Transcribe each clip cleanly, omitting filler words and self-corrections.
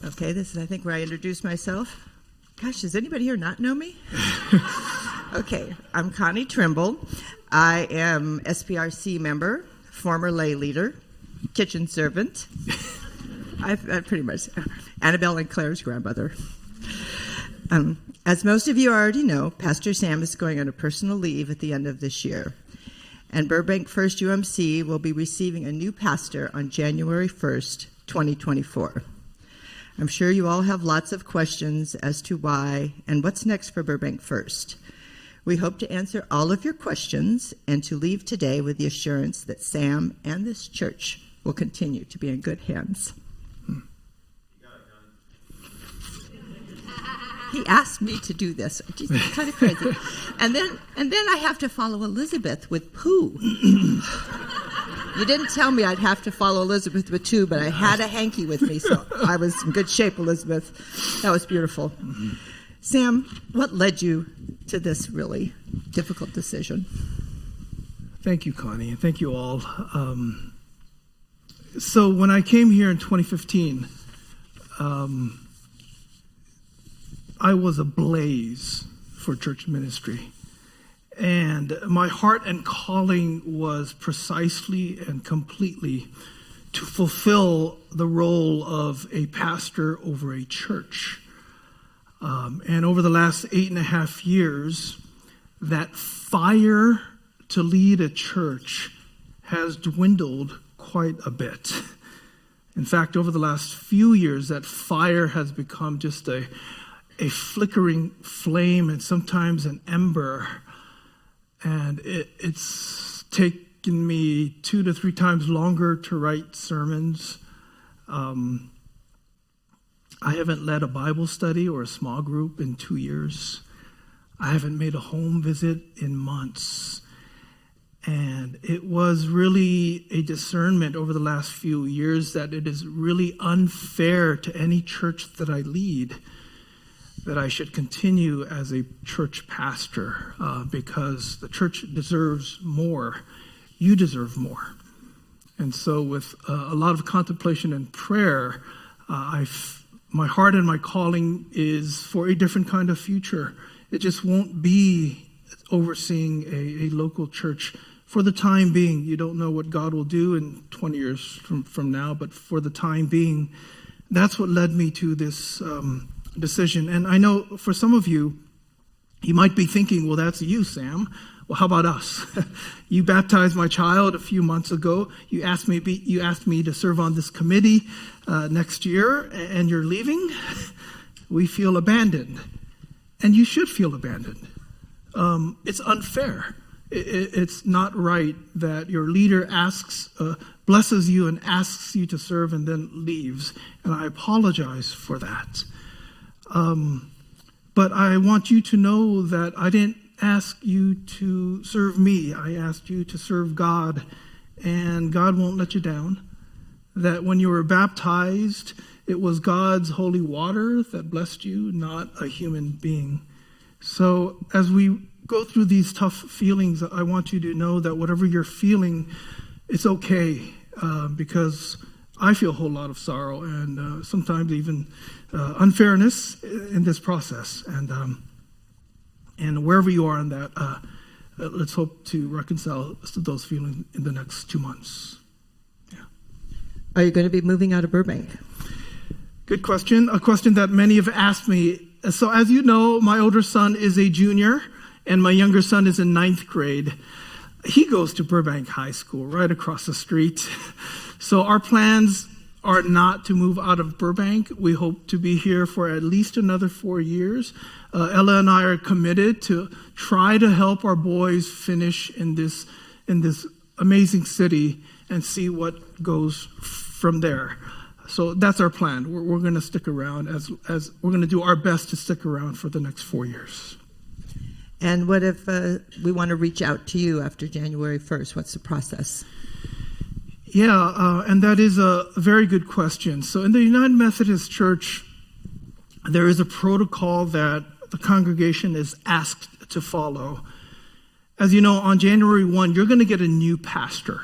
Okay, this is, I think, where I introduce myself. Gosh, does anybody here not know me? Okay, I'm Connie Trimble. I am SPRC member, former lay leader, kitchen servant. I pretty much, Annabelle and Claire's grandmother. As most of you already know, Pastor Sam is going on a personal leave at the end of this year. And Burbank First UMC will be receiving a new pastor on January 1st, 2024. I'm sure you all have lots of questions as to why and what's next for Burbank First. We hope to answer all of your questions and to leave today with the assurance that Sam and this church will continue to be in good hands. He asked me to do this. It's kind of crazy. And then I have to follow Elizabeth with poo. You didn't tell me I'd have to follow Elizabeth with two, but I had a hanky with me, so I was in good shape, Elizabeth. That was beautiful. Mm-hmm. Sam, what led you to this really difficult decision? Thank you, Connie, and thank you all. So when I came here in 2015, I was ablaze for church ministry. And my heart and calling was precisely and completely to fulfill the role of a pastor over a church. And over the last 8.5 years, that fire to lead a church has dwindled quite a bit. In fact, over the last few years, that fire has become just a flickering flame and sometimes an ember. And it's taken me 2 to 3 times longer to write sermons. I haven't led a Bible study or a small group in 2 years. I haven't made a home visit in months. And it was really a discernment over the last few years that it is really unfair to any church that I lead that I should continue as a church pastor because the church deserves more. You deserve more. And so with a lot of contemplation and prayer, my heart and my calling is for a different kind of future. It just won't be overseeing a local church for the time being. You don't know what God will do in 20 years from now, but for the time being, that's what led me to this decision. And I know for some of you, you might be thinking, well, that's you, Sam. Well, how about us? You baptized my child a few months ago. You asked me to serve on this committee next year, and you're leaving. We feel abandoned, and you should feel abandoned. It's unfair. It's not right that your leader blesses you and asks you to serve and then leaves. And I apologize for that. But I want you to know that I didn't ask you to serve me. I asked you to serve God, and God won't let you down. That when you were baptized, it was God's holy water that blessed you, not a human being. So as we go through these tough feelings, I want you to know that whatever you're feeling, it's okay, because I feel a whole lot of sorrow and sometimes even unfairness in this process. And wherever you are in that, let's hope to reconcile those feelings in the next 2 months. Yeah. Are you going to be moving out of Burbank? Good question. A question that many have asked me. So as you know, my older son is a junior and my younger son is in 9th grade. He goes to Burbank High School right across the street. So our plans are not to move out of Burbank. We hope to be here for at least another 4 years. Ella and I are committed to try to help our boys finish in this amazing city and see what goes from there. So that's our plan. We're going to stick around as we're going to do our best to stick around for the next 4 years. And what if we want to reach out to you after January 1st? What's the process? Yeah, and that is a very good question. So in the United Methodist Church, there is a protocol that the congregation is asked to follow. As you know, on January 1, you're going to get a new pastor.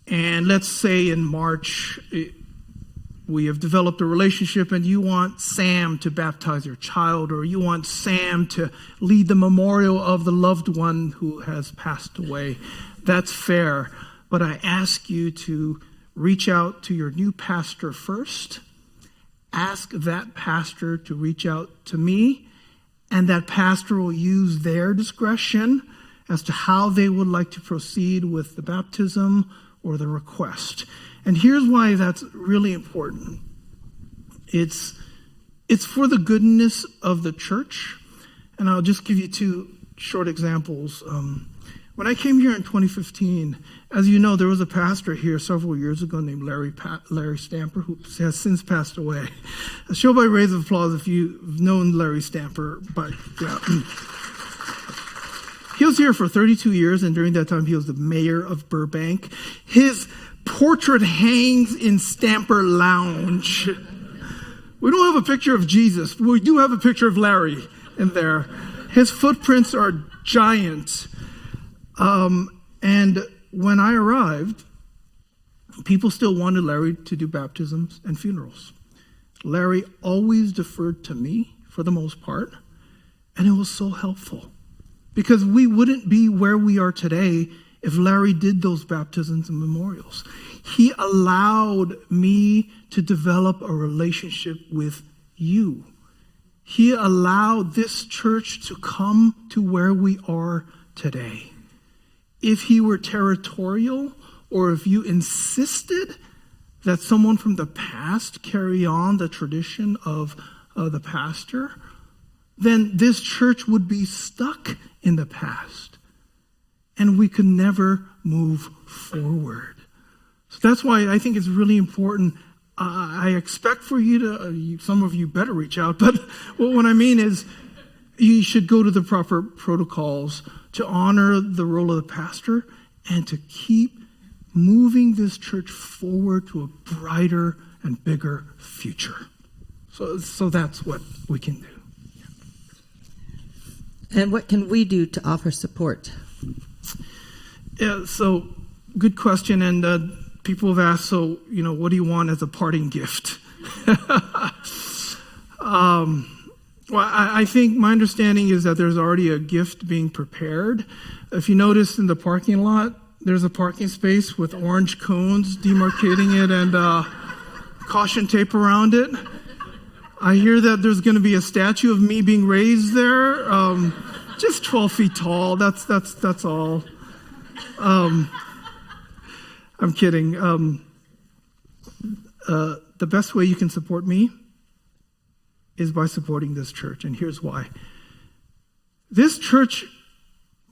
And let's say in March, we have developed a relationship and you want Sam to baptize your child, or you want Sam to lead the memorial of the loved one who has passed away, that's fair. But I ask you to reach out to your new pastor first. Ask that pastor to reach out to me, and that pastor will use their discretion as to how they would like to proceed with the baptism or the request. And here's why that's really important. It's for the goodness of the church. And I'll just give you two short examples. When I came here in 2015, as you know, there was a pastor here several years ago named Larry Stamper, who has since passed away. A show by raise of applause if you've known Larry Stamper. But yeah. He was here for 32 years, and during that time, he was the mayor of Burbank. His portrait hangs in Stamper Lounge. We don't have a picture of Jesus, but we do have a picture of Larry in there. His footprints are giant. And when I arrived, people still wanted Larry to do baptisms and funerals. Larry always deferred to me for the most part, and it was so helpful. Because we wouldn't be where we are today if Larry did those baptisms and memorials. He allowed me to develop a relationship with you. He allowed this church to come to where we are today. If he were territorial, or if you insisted that someone from the past carry on the tradition of the pastor, then this church would be stuck in the past, and we could never move forward. So that's why I think it's really important. I expect for you to, some of you better reach out, but what I mean is you should go to the proper protocols to honor the role of the pastor and to keep moving this church forward to a brighter and bigger future. So that's what we can do. And what can we do to offer support? Yeah, so good question. And people have asked, so, what do you want as a parting gift? Well, I think my understanding is that there's already a gift being prepared. If you notice in the parking lot, there's a parking space with orange cones demarcating it and caution tape around it. I hear that there's going to be a statue of me being raised there, just 12 feet tall. That's all. I'm kidding. The best way you can support me is by supporting this church, and here's why. This church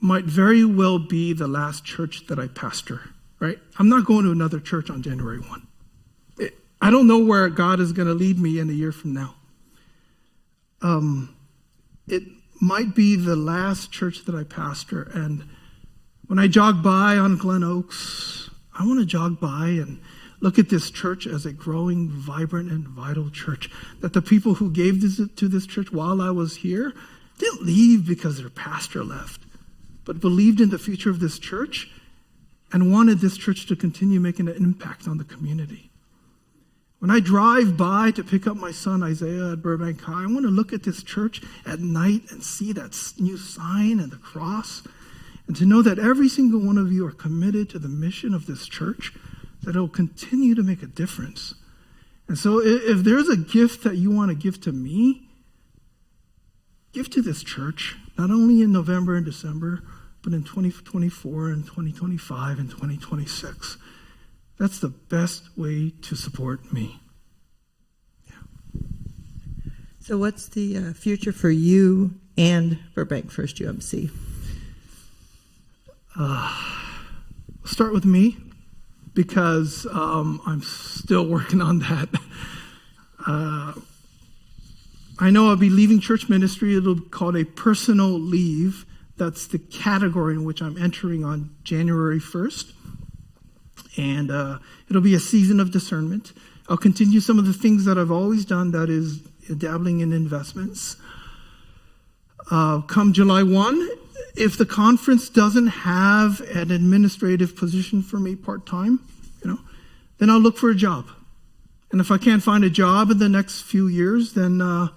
might very well be the last church that I pastor, right? I'm not going to another church on January 1. I don't know where God is going to lead me in a year from now. It might be the last church that I pastor, and when I jog by on Glenoaks, I want to jog by and look at this church as a growing, vibrant, and vital church. That the people who gave to this church while I was here didn't leave because their pastor left, but believed in the future of this church and wanted this church to continue making an impact on the community. When I drive by to pick up my son Isaiah at Burbank High, I want to look at this church at night and see that new sign and the cross, and to know that every single one of you are committed to the mission of this church, that it will continue to make a difference. And so if there's a gift that you want to give to me, give to this church, not only in November and December, but in 2024 and 2025 and 2026. That's the best way to support me. Yeah. So what's the future for you and Burbank First UMC? Start with me, because I'm still working on that. I know I'll be leaving church ministry. It'll be called a personal leave. That's the category in which I'm entering on January 1st. And it'll be a season of discernment. I'll continue some of the things that I've always done, that is dabbling in investments. Come July 1, if the conference doesn't have an administrative position for me part-time, then I'll look for a job. And if I can't find a job in the next few years, then my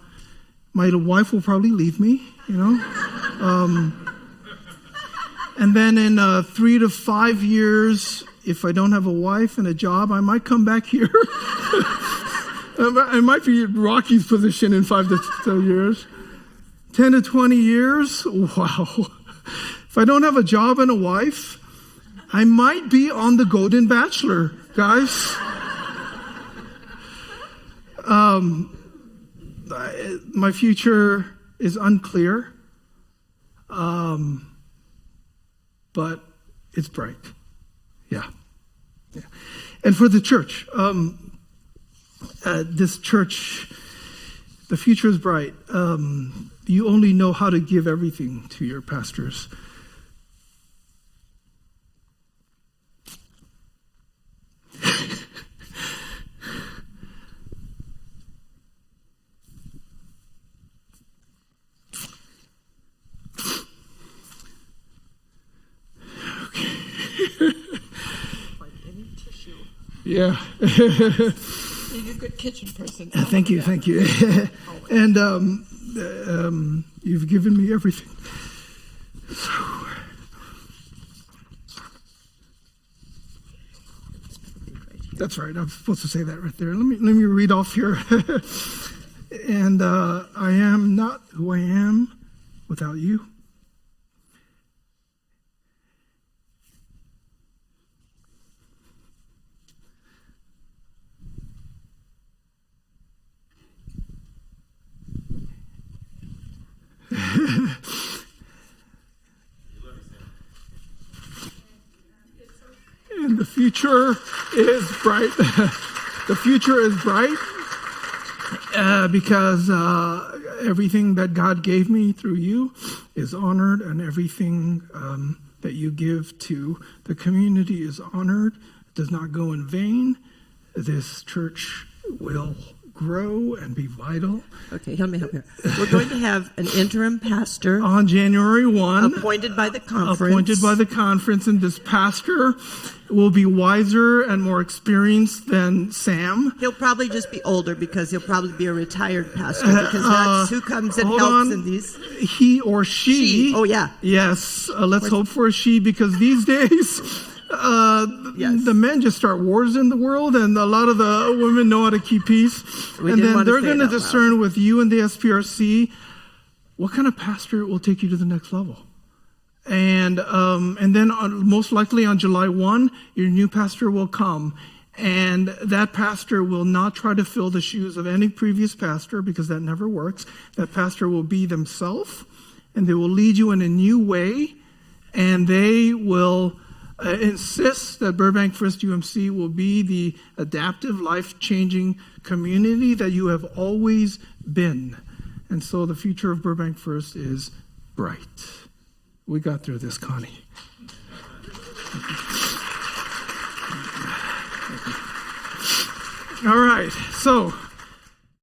wife will probably leave me, and then in 3 to 5 years, if I don't have a wife and a job, I might come back here. I might be in Rocky's position in 5 to 10 years. 10 to 20 years, wow. If I don't have a job and a wife, I might be on the Golden Bachelor, guys. My future is unclear, but it's bright. Yeah. And for the church, this church, the future is bright. You only know how to give everything to your pastors. Yeah. You're a good kitchen person. Thank you. And you've given me everything. So, that's right. I'm supposed to say that right there. Let me read off here. And I am not who I am without you. And the future is bright. The future is bright because everything that God gave me through you is honored, and everything that you give to the community is honored. It does not go in vain. This church will grow and be vital. Okay, help me. We're going to have an interim pastor on January 1. Appointed by the conference. And this pastor will be wiser and more experienced than Sam. He'll probably just be older because he'll probably be a retired pastor, because that's who comes and helps in these. He or she. Oh, yeah. Yes, let's hope for a she, because these days the men just start wars in the world, and a lot of the women know how to keep peace. And then they're going to discern with you and the SPRC what kind of pastor will take you to the next level. And then most likely on July 1, your new pastor will come. And that pastor will not try to fill the shoes of any previous pastor, because that never works. That pastor will be themselves, and they will lead you in a new way. And they will insist that Burbank First UMC will be the adaptive, life-changing community that you have always been. And so the future of Burbank First is bright. We got through this, Connie. All right, so